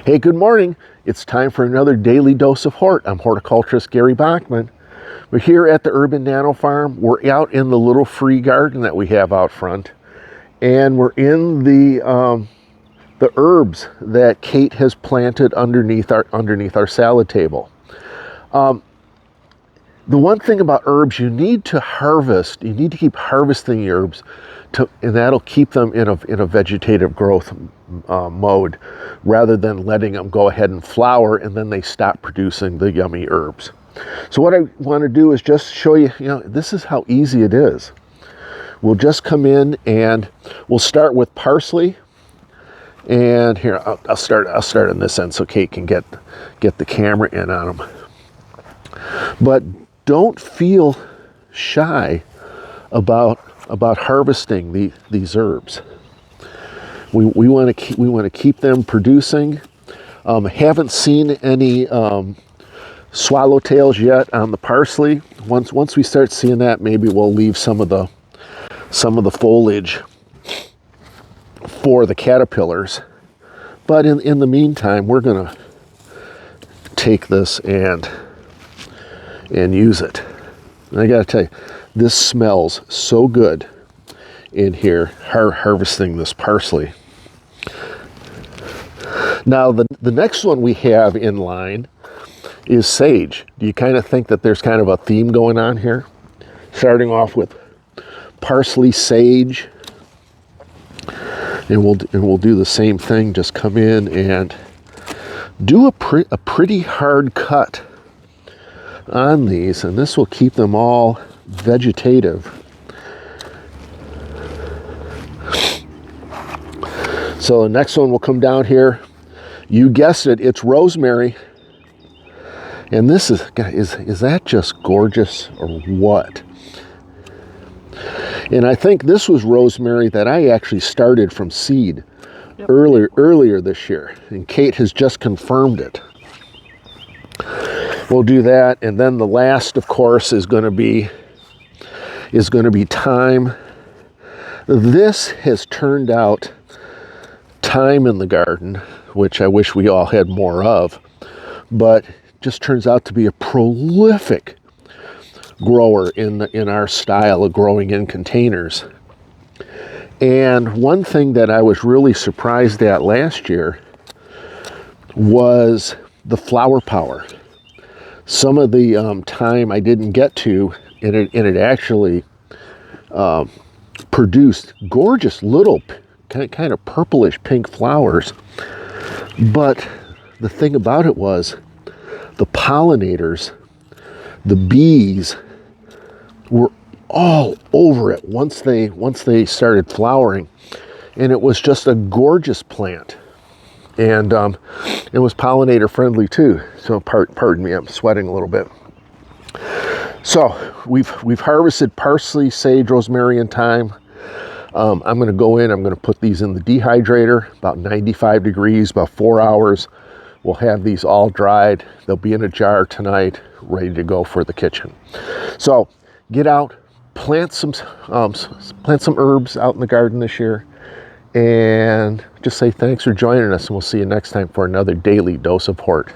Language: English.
Hey, good morning. It's time for another daily dose of hort. I'm horticulturist Gary Bachman. We're here at the Urban Nano Farm. We're out in the little free garden that we have out front, and we're in the herbs that Kate has planted underneath our salad table. The one thing about herbs, you need to harvest. You need to keep harvesting the herbs, and that'll keep them in a vegetative growth mode, rather than letting them go ahead and flower and then they stop producing the yummy herbs. So what I want to do is just show you, this is how easy it is. We'll just come in and we'll start with parsley. And here, I'll start on this end so Kate can get the camera in on them. But don't feel shy about harvesting these herbs. We want to keep them producing. Haven't seen any swallowtails yet on the parsley. Once we start seeing that, maybe we'll leave some of the foliage for the caterpillars. But in the meantime, we're gonna take this and use it. And I gotta tell you, this smells so good in here, harvesting this parsley. Now the next one we have in line is sage. Do you kind of think that there's kind of a theme going on here? Starting off with parsley, sage, and we'll do the same thing. Just come in and do a pretty hard cut on these, and this will keep them all vegetative. So the next one will come down here. You guessed it, it's rosemary. And this is that just gorgeous or what? And I think this was rosemary that I actually started from seed. Yep. earlier this year, and Kate has just confirmed it. We'll do that, and then the last, of course, is going to be thyme. This has turned out thyme in the garden, which I wish we all had more of, but just turns out to be a prolific grower in our style of growing in containers. And one thing that I was really surprised at last year was the flower power. Some of the thyme I didn't get to, and it actually produced gorgeous little kind of purplish pink flowers. But the thing about it was the pollinators, the bees, were all over it once they started flowering, and it was just a gorgeous plant. And it was pollinator friendly too. So pardon me, I'm sweating a little bit. So we've harvested parsley, sage, rosemary, and thyme. I'm going to go in. I'm going to put these in the dehydrator, about 95 degrees, about 4 hours. We'll have these all dried. They'll be in a jar tonight, ready to go for the kitchen. So get out, plant some herbs out in the garden this year. And just say thanks for joining us, and we'll see you next time for another daily dose of hort.